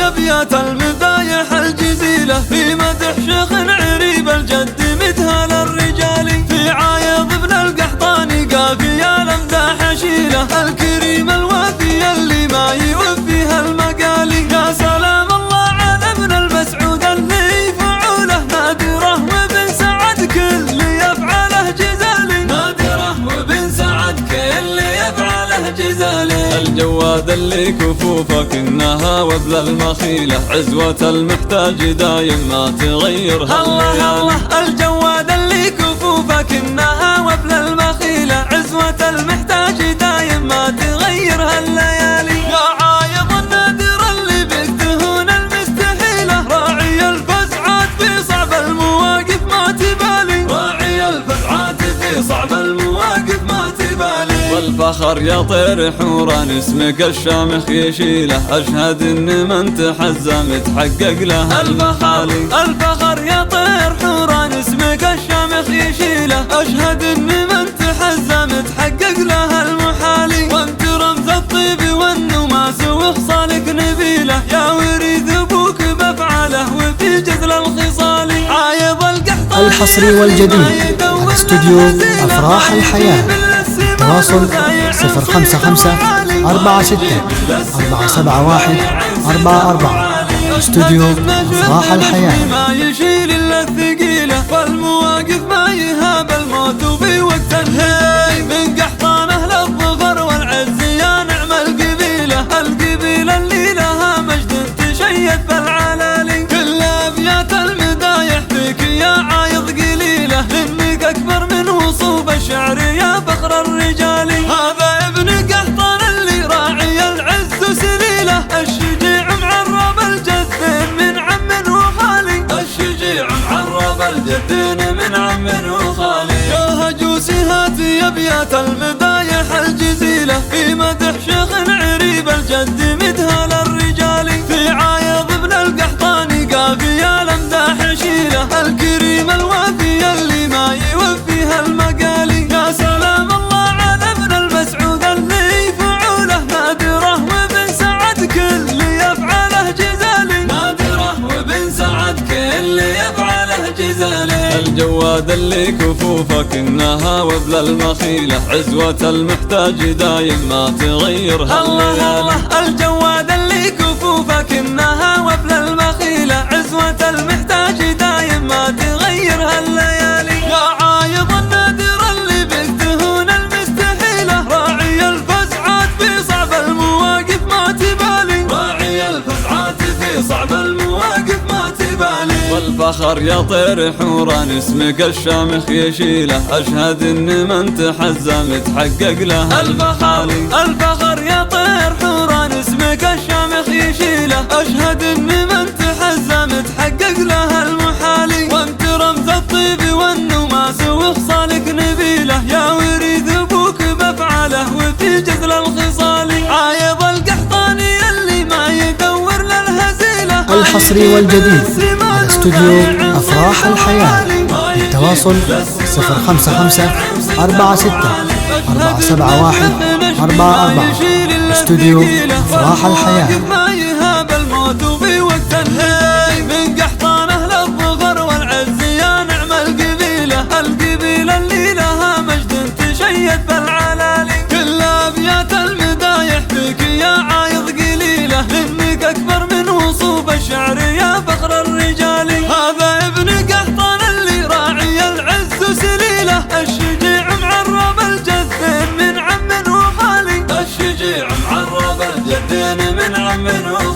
يا ابيات المدايح الجزيلة في مدح شيخ عريب الجد مدهل الرجال، في عايض ابن القحطاني قافية الامداح شيله، الكريم الوافي اللي ما يوفيها المقالي. يا سلام الله على ابن المسعود اللي فعوله نادره وبن سعد كل يفعله جزالي، نادره وبن سعد كل يفعله جزالي. الجواد اللي كفوفك انها وبل المخيلة، عزوة المحتاج دايم ما تغيرها الله الله. الجواد اللي كفوفك انها وبل المخيلة، عزوة المحتاج دايم ما تغيرها الليالي. يا عايض النادر اللي بك تهون المستحيلة، راعي الفزعات في صعب المواقف ما تبالي، راعي الفزعات في صعب المواقف ما تبالي. والفخر يطير حوران اسمك الشامخ يشيله، اشهد ان من تحزم تحقق له المخالي. الفخر يطير حوران اسمك الشامخ يشيله، اشهد ان من تحزم تحقق له المحالي. وانت رمز الطيب والنماس وخصالك نبيله، يا وريث ابوك بافعاله وفي جذل الخصال. عايض القحطاني الحصري والجديد على استوديو أفراح الحياة. تواصل 055 46 471 44. استوديو أفراح الحياة. ما يشيل الا الثقيله، فالمواقف ما يهاب الموت وفي وقت الهي. من قحطانه للظفر والعز يا نعم القبيله، القبيله اللي لها مجد تشيد بالعلالي. كل ابيات المدايح فيك يا عايض قليله، انك اكبر من وصوف الشعر يا فخر الرجال. هذا ابن قحطان اللي راعي العز سليله، الشجيع معرب الجدين من عم وخالي، الشجيع معرب الجدين من عم وخالي. يا هجوسي هاتي يا ابيات المدايح الجزيلة، في مدح شيخ عريب الجد مدهل الرجال، في عايض ابن القحطاني قافية الامداح شيله، الكريم الوافي اللي ما يوفيها المقالي. يا سلام الله على ابن المسعود اللي فعوله نادره وبن سعد كل يفعله جزالي، نادره وبن سعد كل يفعله جزالي. الجواد اللي كفوفك انها وبل المخيلة، عزوة المحتاج دايم ما تغيرها الله الله. الجواد اللي كفوفك انها وبل المخيلة، عزوة المحتاج دايم ما تغيرها الليالي. يا عايض النادر اللي بك تهون المستحيلة، راعي الفزعات في صعب المواقف ما تبالي، راعي الفزعات في صعب المواقف ما تبالي. والفخر يطير حوران اسمك الشامخ يشيله، اشهد ان من تحزم تحقق له المخالي. الفخر يطير حوران اسمك الشامخ يشيله، اشهد ان من تحزم تحقق له المحالي. وانت رمز الطيب والنماس وخصالك نبيله، يا وريث ابوك بافعاله وفي جذل الخصال. عايض القحطاني اللي ما يدور للهزيله. الحصري والجديد على استوديو أفراح الحياة. التواصل 055 46 471 44. استوديو أفراح الحياة. ما يهاب الموت وفي وقت الهي. من قحطانه للظفر والعز يا نعم القبيله، القبيله اللي لها مجد تشيد بالعلالي. كل ابيات المدايح فيك يا عايض قليله، انك اكبر من وصوف الشعر يا فخر الرجال. هذا ابن قحطان اللي راعي العز سليله، الشجيع معرب الجدين من عم وخالي، الشجيع معرب الجدين من عم وخالي.